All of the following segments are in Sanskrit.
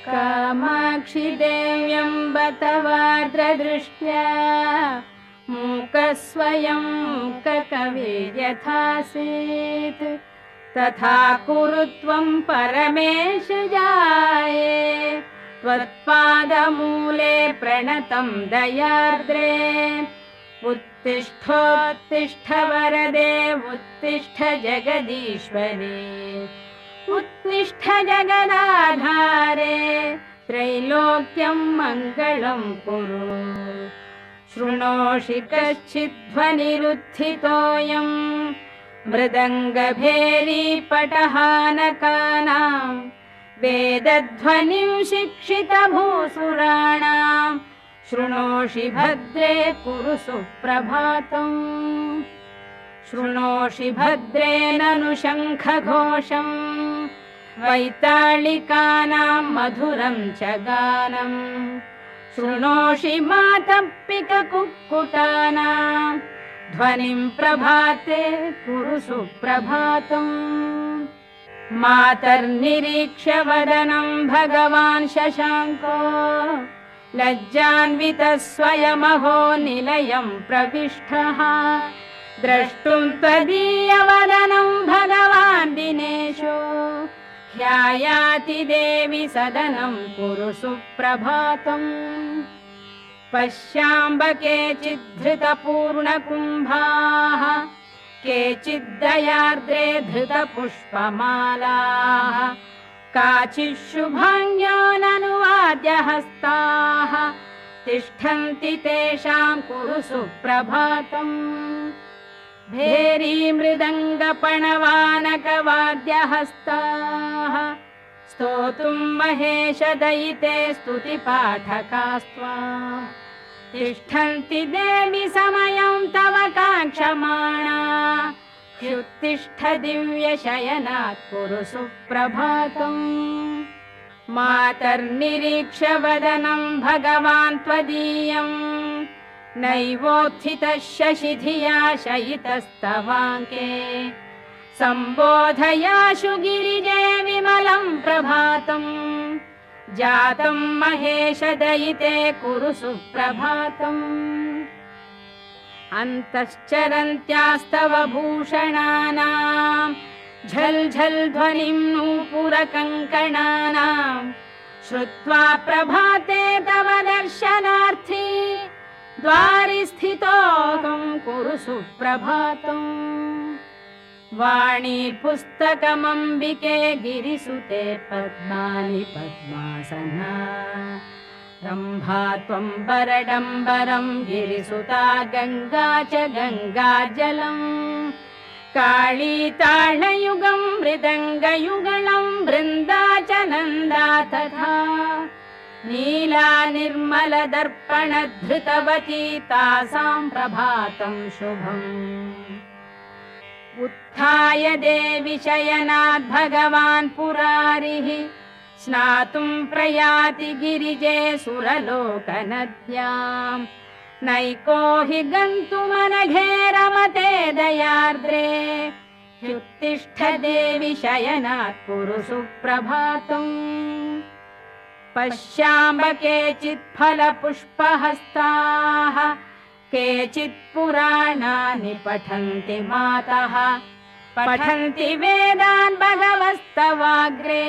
कामाक्षि देव्यम्ब तवार्द्रदृष्ट्या मूकस्वयं मूककविर्यथासीत् तथा कुरु त्वं परमेश जाये त्वत्पादमूले प्रणतं दयार्द्रे उत्तिष्ठोत्तिष्ठ वरदे उत्तिष्ठ जगदीश्वरे उत्तिष्ठ जगदाधारे त्रैलोक्यं मङ्गलं कुरु शृणोषि कश्चिद्ध्वनिरुत्थितोऽयं मृदङ्गभेरीपटहानकानां वेदध्वनिं शिक्षितभूसुराणां शृणोषि भद्रे कुरु सुप्रभातम् शृणोषि भद्रे ननु शङ्खघोषं वैताళिकानां मधुरं च गानम् शृणोषि मातप्पिककुक्कुटानां ध्वनिं प्रभाते कुरु सुप्रभातम् मातर्निरीक्ष्य वदनं भगवान् शशाङ्को लज्जान्वितः स्वयमहो निलयं प्रविष्टः द्रष्टुं त्वदीयवदनं भगवान् दिनेशो ह्यायाति देवि सदनं कुरु सुप्रभातम् पश्याम्ब केचिद्धृतपूर्णकुम्भाः केचिद्दयार्द्रे धृतपुष्पमालाः काचिच्छुभाङ्ग्यो ननुवाद्यहस्ताः तिष्ठन्ति तेषां कुरु सुप्रभातम् भेरी मृदङ्गपणवानकवाद्यहस्ताः स्तोतुं महेशदयिते स्तुतिपाठकास्त्वा तिष्ठन्ति देवि समयं तव काङ्क्षमाणा ह्युत्तिष्ठ दिव्यशयनात् कुरु सुप्रभातम् मातर्निरीक्ष्य वदनं भगवान् त्वदीयं नैवोत्थितः शशिधिया शयितस्तवाङ्के सम्बोधयाशु गिरिजे विमलं प्रभातम् जातं महेशदयिते कुरु सुप्रभातम् अन्तश्चरन्त्यास्तव भूषणानां झल् झल् ध्वनिं नूपुरकङ्कणानां श्रुत्वा प्रभाते तव दर्शनार्थी द्वारि स्थितोऽहं कुरु सुप्रभातम् वाणी पुस्तकमम्बिके गिरिसुते पद्मानि पद्मासना रम्भा त्वं वरडम्बरं गिरिसुता गङ्गा च गङ्गाजलम् काळी ताळयुगं मृदङ्गयुगलं वृन्दा च नन्दा तथा नीला निर्मलदर्पणधृतवती तासां प्रभातं शुभम् उत्थाय देवि शयनात् भगवान् पुरारिः स्नातुं प्रयाति गिरिजे सुरलोकनद्यां नैको हि गन्तुमनघे रमते दयार्द्रे ह्युत्तिष्ठ देवि शयनात् कुरु सुप्रभातम् पश्याम्ब केचित् फलपुष्पहस्ताः केचित् पुराणानि पठन्ति मातः पठन्ति वेदान् भगवस्तवाग्रे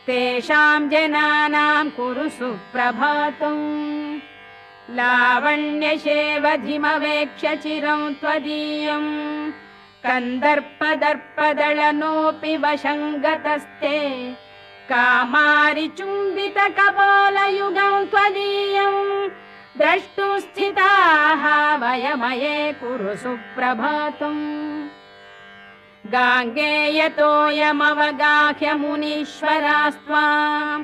तेषां जनानां कुरु सुप्रभातम् लावण्यशेवधिमवेक्ष्य चिरं त्वदीयं कन्दर्पदर्पदलनोऽपि वशङ्गतस्ते कामारिचुम्बितकपोलयुगं त्वदीयं द्रष्टुं स्थिताः वयमये कुरु सुप्रभातम् गाङ्गेयतोऽयमवगाह्य मुनीश्वरास्त्वां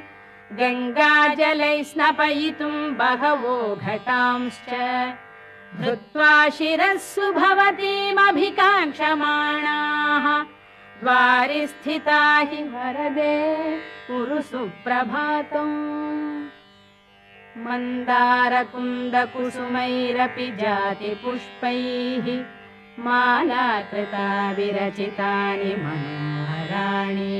गङ्गाजलै स्नपयितुं बहवो घटांश्च धृत्वा शिरस्सु भवतीमभिकाङ्क्षमाणाः द्वारि स्थिता हि वरदे कुरु सुप्रभातम् मन्दारकुन्दकुसुमैरपि जातिपुष्पैः मालाकृता विरचितानि मनोहराणि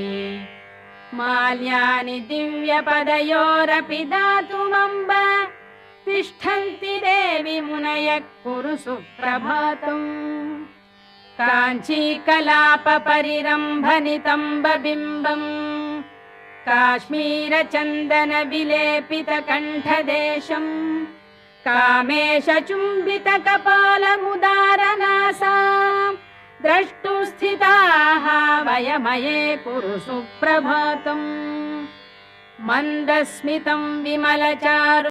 माल्यानि दिव्यपदयोरपि दातुमम्ब तिष्ठन्ति देवि मुनयः कुरु सुप्रभातम् काञ्चीकलापपरिरम्भनितम्बबिम्बम् काश्मीरचन्दनविलेपितकण्ठदेशम् कामेशचुम्बितकपालमुदारनासा द्रष्टुं स्थिताः वयमये कुरु सुप्रभातम् मन्दस्मितं विमलचारु